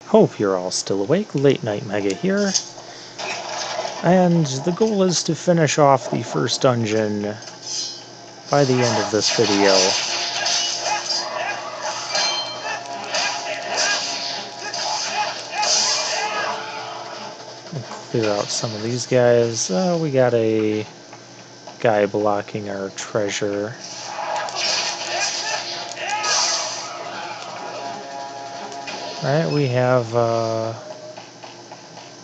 Hope you're all still awake. Late Night Mega here. And the goal is to finish off the first dungeon by the end of this video. We'll clear out some of these guys. We got a guy blocking our treasure. Alright, we have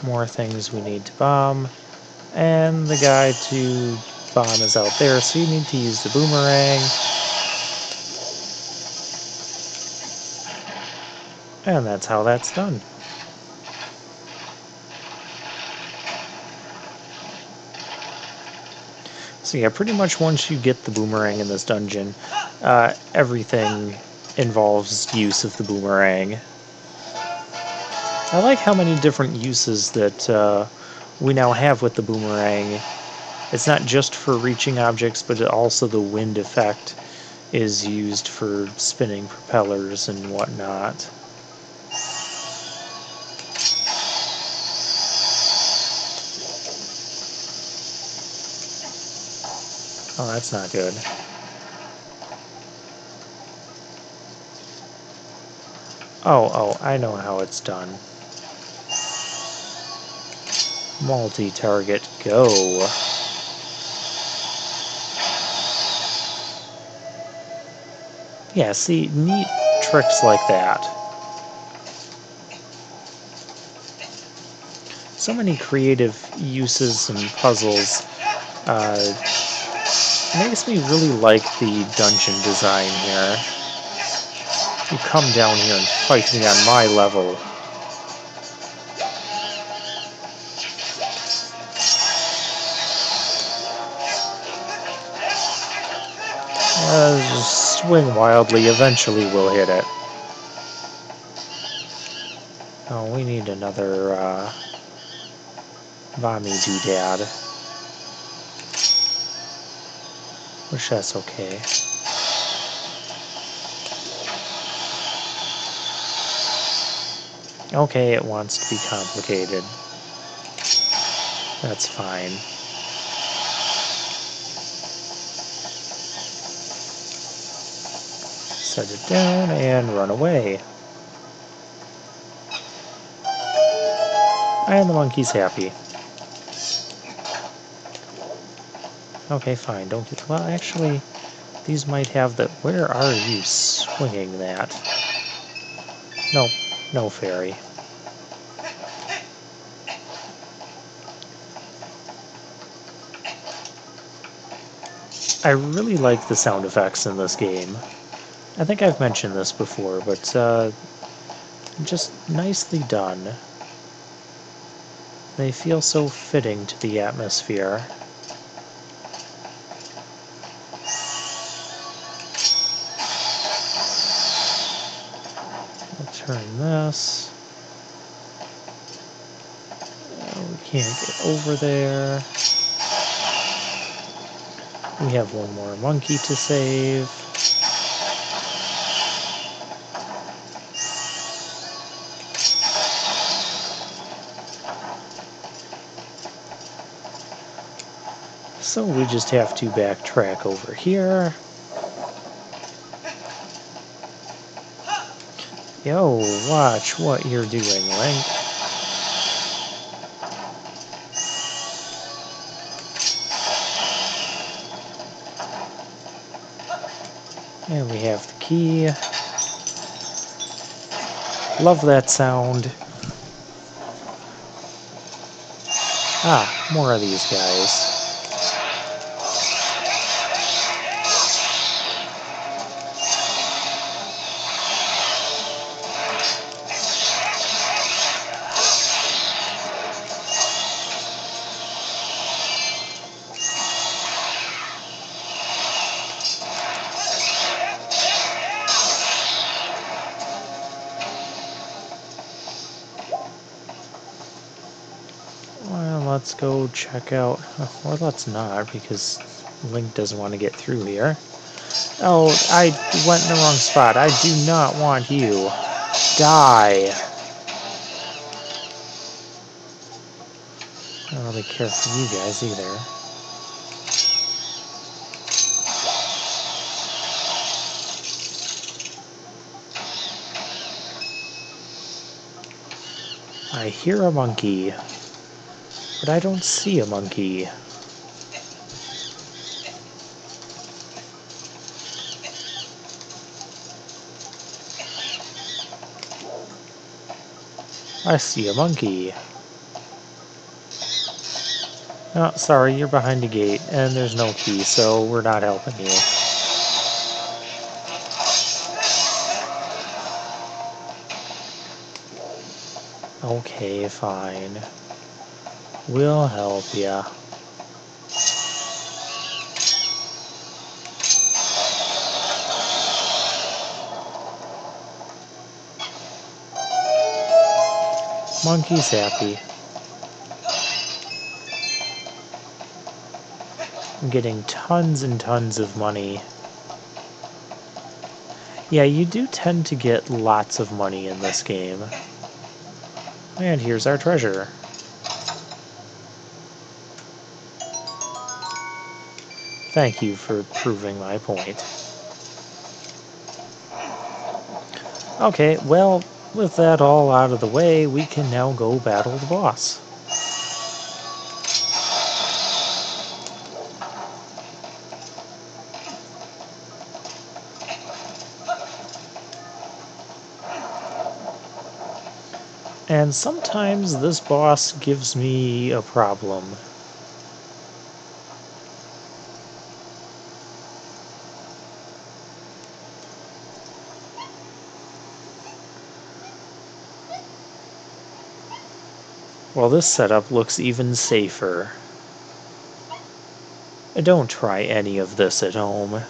more things we need to bomb. And the guy to bomb is out there, so you need to use the boomerang. And that's how that's done. So yeah, pretty much once you get the boomerang in this dungeon, everything involves use of the boomerang. I like how many different uses that we now have with the boomerang. It's not just for reaching objects, but also the wind effect is used for spinning propellers and whatnot. Oh, that's not good. Oh, I know how it's done. Multi-target, go. Yeah, see, neat tricks like that. So many creative uses and puzzles. Makes me really like the dungeon design here. You come down here and fight me on my level. Just swing wildly, eventually we'll hit it. Oh, we need another Vommy doodad. Wish that's okay. Okay, it wants to be complicated. That's fine. Set it down and run away. And the monkey's happy. Okay, fine. Don't get... Well, actually, these might have the... Where are you swinging that? No. No, fairy. I really like the sound effects in this game. I think I've mentioned this before, but just nicely done. They feel so fitting to the atmosphere. I'll turn this. We can't get over there. We have one more monkey to save. So we just have to backtrack over here. Yo, watch what you're doing, Link. And we have the key. Love that sound. Ah, more of these guys. Let's go check out, or let's not, because Link doesn't want to get through here. Oh, I went in the wrong spot. I do not want you. Die. I don't really care for you guys either. I hear a monkey, but I don't see a monkey. I see a monkey. Oh, sorry, you're behind a gate, and there's no key, so we're not helping you. Okay, fine. We'll help ya. Monkey's happy. I'm getting tons and tons of money. Yeah, you do tend to get lots of money in this game. And here's our treasure. Thank you for proving my point. Okay, well, with that all out of the way, we can now go battle the boss. And sometimes this boss gives me a problem. Well, this setup looks even safer. Don't try any of this at home.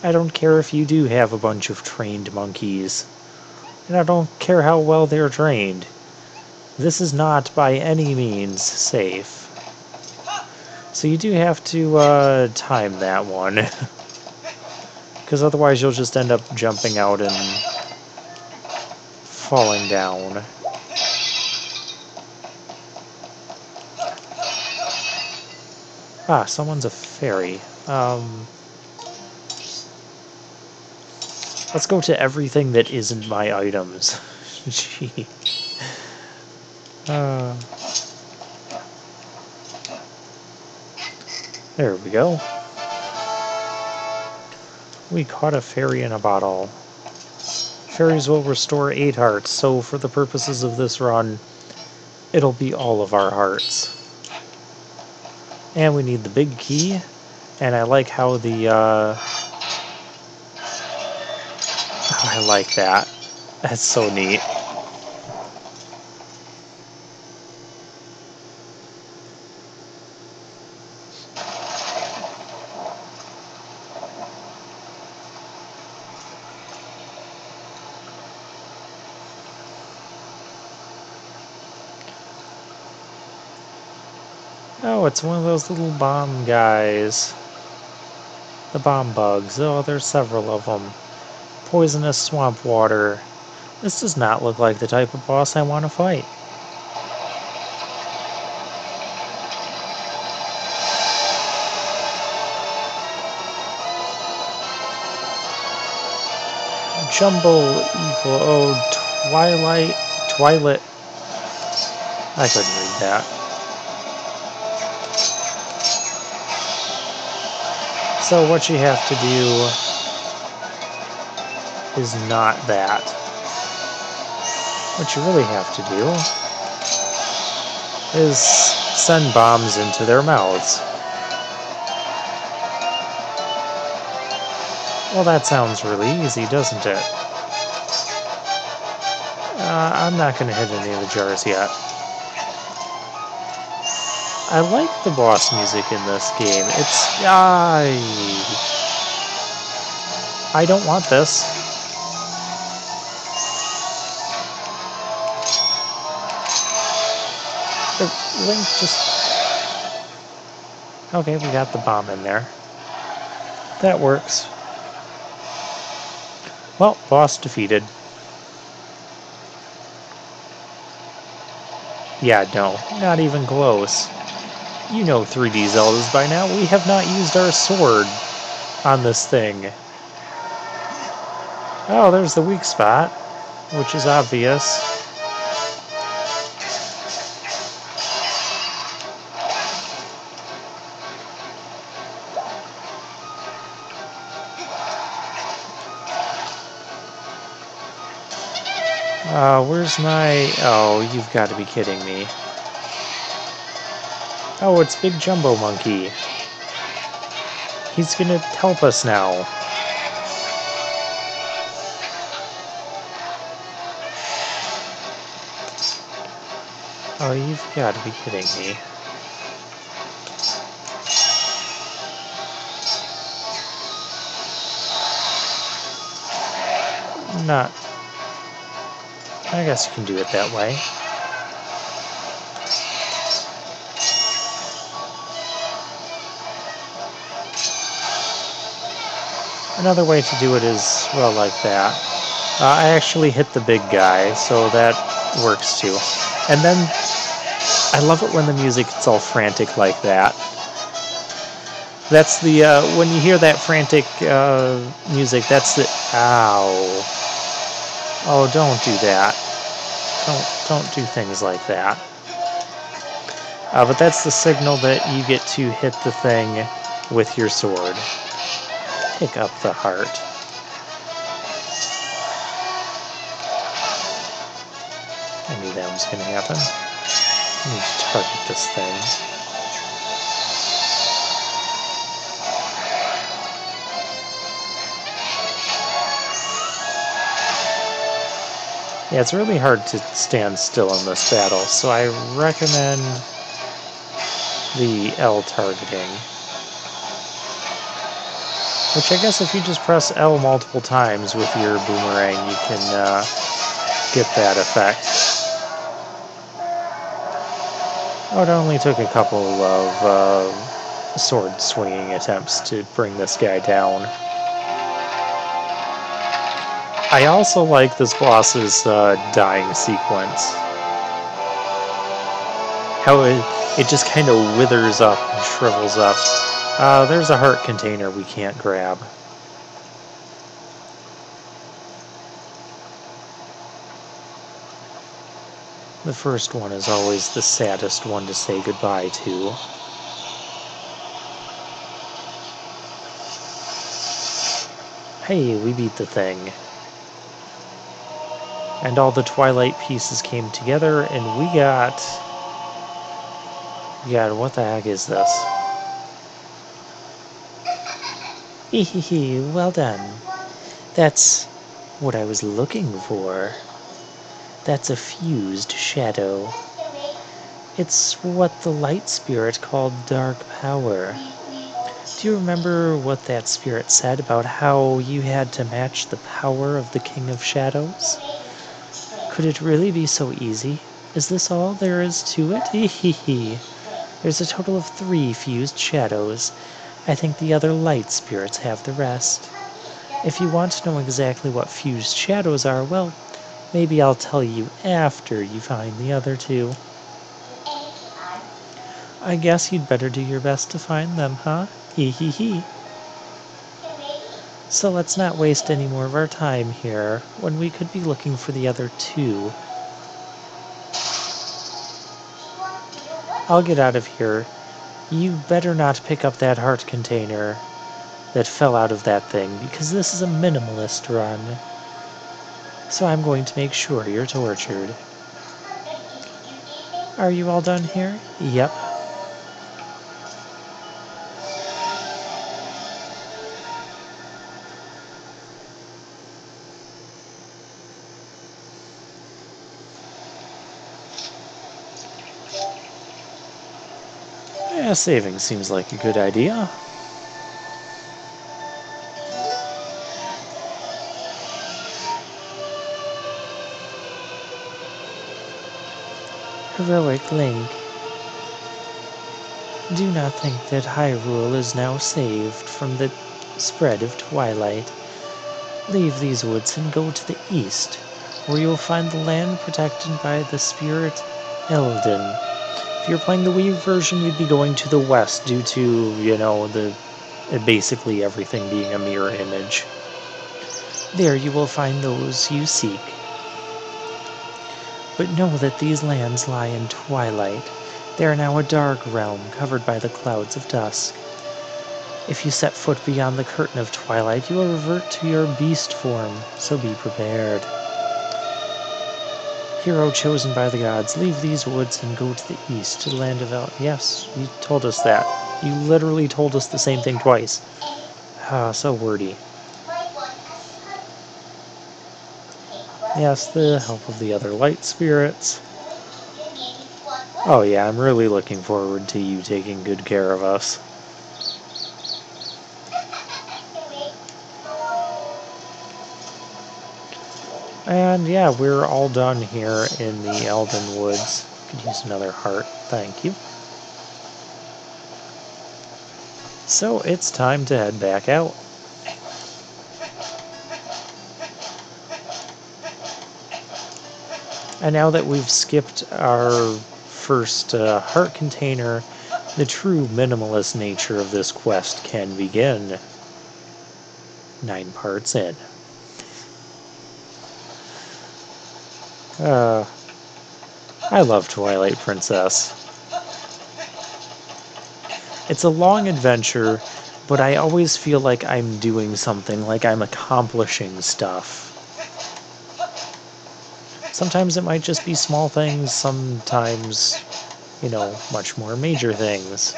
I don't care if you do have a bunch of trained monkeys. And I don't care how well they're trained. This is not by any means safe. So you do have to time that one. Because otherwise you'll just end up jumping out and falling down. Ah, someone's a fairy. Let's go to everything that isn't my items. Gee. There we go. We caught a fairy in a bottle. Fairies will restore 8 hearts, so for the purposes of this run, it'll be all of our hearts. And we need the big key, and I like how the, I like that. That's so neat. Oh, it's one of those little bomb guys. The bomb bugs. Oh, there's several of them. Poisonous swamp water. This does not look like the type of boss I want to fight. Jumbo evil. Oh, Twilight. I couldn't read that. So what you have to do is not that. What you really have to do is send bombs into their mouths. Well, that sounds really easy, doesn't it? I'm not going to hit any of the jars yet. I like the boss music in this game. It's... I don't want this. Link just... Okay, we got the bomb in there. That works. Well, boss defeated. Yeah, no, not even close. You know 3D Zeldas by now. We have not used our sword on this thing. Oh, there's the weak spot, which is obvious. Where's my... Oh, you've got to be kidding me. Oh, it's Big Jumbo Monkey. He's gonna help us now. Oh, you've got to be kidding me. Not... I guess you can do it that way. Another way to do it is, well, like that. I actually hit the big guy, so that works too. And then, I love it when the music gets all frantic like that. That's the, when you hear that frantic music, that's the... Ow. Oh, don't do that. Don't do things like that. But that's the signal that you get to hit the thing with your sword. Pick up the heart. I knew that was going to happen. I need to target this thing. Yeah, it's really hard to stand still in this battle, so I recommend the L targeting. Which I guess if you just press L multiple times with your boomerang, you can get that effect. Oh, it only took a couple of sword swinging attempts to bring this guy down. I also like this boss's dying sequence. How it just kind of withers up and shrivels up. There's a heart container we can't grab. The first one is always the saddest one to say goodbye to. Hey, we beat the thing. And all the Twilight pieces came together, and we got... God, what the heck is this? Hehehe, well done. That's what I was looking for. That's a fused shadow. It's what the light spirit called dark power. Do you remember what that spirit said about how you had to match the power of the King of Shadows? Could it really be so easy? Is this all there is to it? Hehehe. There's a total of 3 fused shadows. I think the other light spirits have the rest. If you want to know exactly what fused shadows are, well, maybe I'll tell you after you find the other 2. I guess you'd better do your best to find them, huh? Hee. So let's not waste any more of our time here, when we could be looking for the other 2. I'll get out of here. You better not pick up that heart container that fell out of that thing, because this is a minimalist run. So I'm going to make sure you're tortured. Are you all done here? Yep. Yeah, saving seems like a good idea. Heroic Link. Do not think that Hyrule is now saved from the spread of Twilight. Leave these woods and go to the east, where you'll find the land protected by the spirit Elden. If you're playing the Wii version, you'd be going to the west due to, you know, basically everything being a mirror image. There you will find those you seek. But know that these lands lie in Twilight. They are now a dark realm covered by the clouds of dusk. If you set foot beyond the curtain of Twilight, you will revert to your beast form, so be prepared. Hero chosen by the gods, leave these woods and go to the east, to the land of El... Yes, you told us that. You literally told us the same thing twice. Ah, so wordy. Yes, the help of the other light spirits. Oh yeah, I'm really looking forward to you taking good care of us. And yeah, we're all done here in the Elden Woods. Could use another heart, thank you. So it's time to head back out. And now that we've skipped our first heart container, the true minimalist nature of this quest can begin. 9 parts in. I love Twilight Princess. It's a long adventure, but I always feel like I'm doing something, like I'm accomplishing stuff. Sometimes it might just be small things, sometimes, you know, much more major things.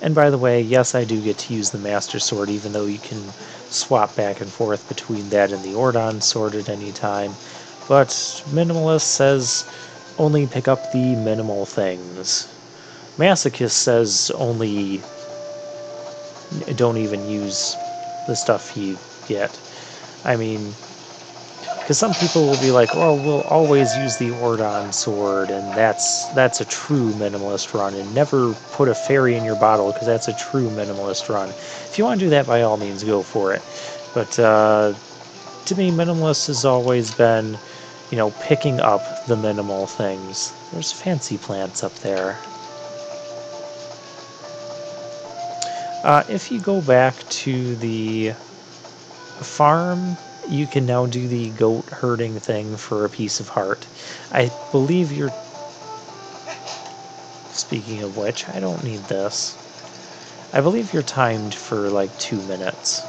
And by the way, yes, I do get to use the Master Sword, even though you can swap back and forth between that and the Ordon Sword at any time. But Minimalist says only pick up the minimal things. Masochist says only don't even use the stuff you get. I mean, because some people will be like, oh, we'll always use the Ordon Sword, and that's a true minimalist run, and never put a fairy in your bottle, because that's a true minimalist run. If you want to do that, by all means, go for it. But to me, minimalist has always been, you know, picking up the minimal things. There's fancy plants up there. If you go back to the farm, you can now do the goat herding thing for a piece of heart. I believe you're... Speaking of which, I don't need this. I believe you're timed for like 2 minutes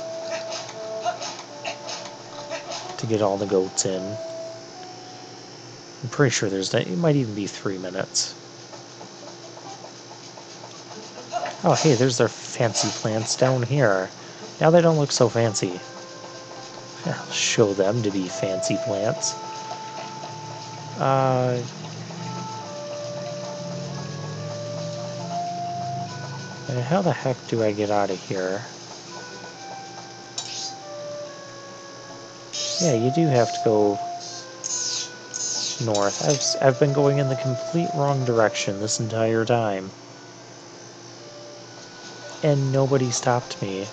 to get all the goats in. I'm pretty sure it might even be 3 minutes. Oh hey, there's their fancy plants down here. Now they don't look so fancy. I'll show them to be fancy plants. And how the heck do I get out of here? Yeah, you do have to go north. I've been going in the complete wrong direction this entire time. And nobody stopped me.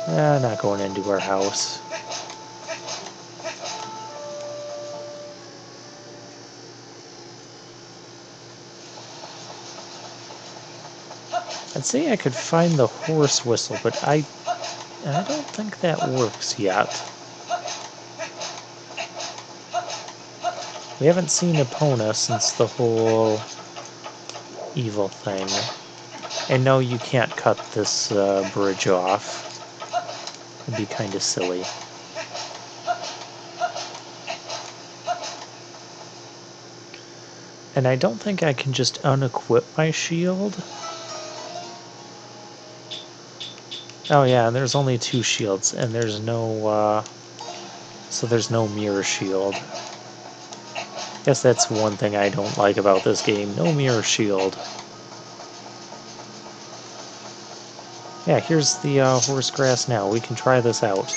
Not going into our house. I'd say I could find the horse whistle, but I don't think that works yet. We haven't seen Epona since the whole evil thing. And no, you can't cut this bridge off. It'd be kind of silly. And I don't think I can just unequip my shield. Oh yeah, and there's only 2 shields, and there's no, so there's no mirror shield. Guess that's one thing I don't like about this game, no mirror shield. Yeah, here's the horse grass now. We can try this out.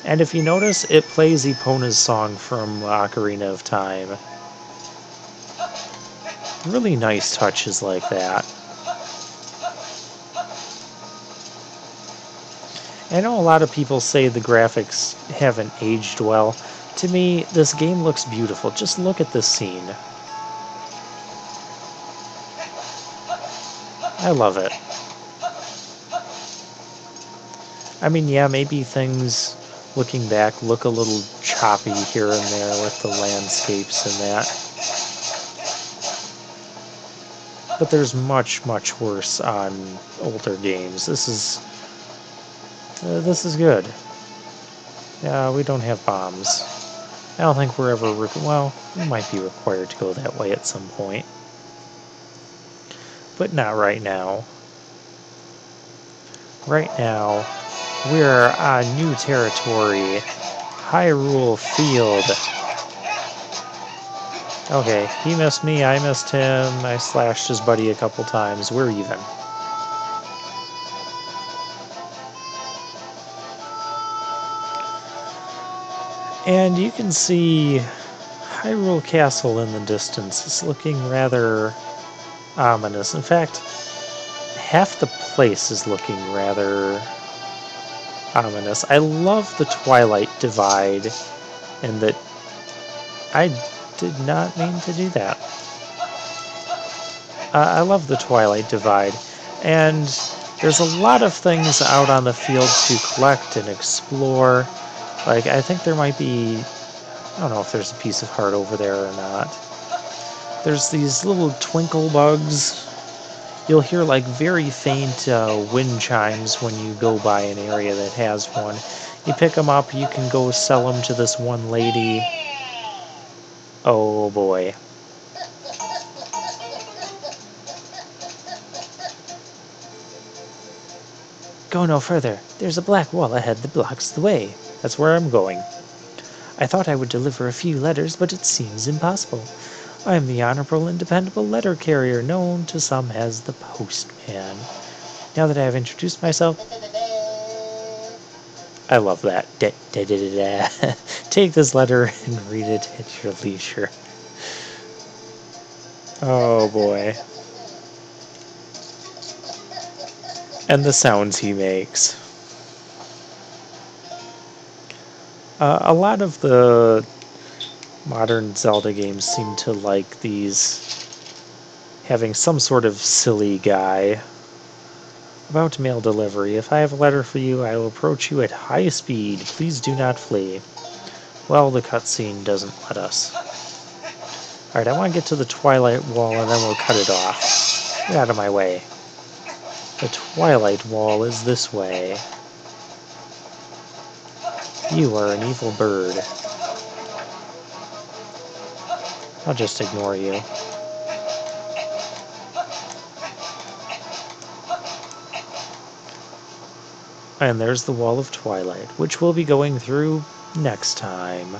And if you notice, it plays Epona's song from Ocarina of Time. Really nice touches like that. I know a lot of people say the graphics haven't aged well. To me, this game looks beautiful. Just look at this scene. I love it. I mean, yeah, maybe things, looking back, look a little choppy here and there with the landscapes and that. But there's much, much worse on older games. This is good. Yeah, we don't have bombs. I don't think we're ever... well, we might be required to go that way at some point. But not right now. Right now, we're on new territory. Hyrule Field. Okay, he missed me, I missed him, I slashed his buddy a couple times, we're even. And you can see Hyrule Castle in the distance. It's looking rather ominous. In fact, half the place is looking rather ominous. I love the Twilight divide, and that I did not mean to do that. I love the Twilight divide, and there's a lot of things out on the field to collect and explore. Like, I think there might be... I don't know if there's a piece of heart over there or not. There's these little twinkle bugs. You'll hear, like, very faint wind chimes when you go by an area that has one. You pick them up, you can go sell them to this one lady. Oh, boy. Go no further. There's a black wall ahead that blocks the way. That's where I'm going. I thought I would deliver a few letters, but it seems impossible. I am the honorable and dependable letter carrier, known to some as the postman. Now that I have introduced myself... I love that. Take this letter and read it at your leisure. Oh boy. And the sounds he makes. A lot of the modern Zelda games seem to like these having some sort of silly guy. About mail delivery. If I have a letter for you, I will approach you at high speed. Please do not flee. Well, the cutscene doesn't let us. Alright, I want to get to the Twilight Wall and then we'll cut it off. Get out of my way. The Twilight Wall is this way. You are an evil bird. I'll just ignore you. And there's the Wall of Twilight, which we'll be going through next time.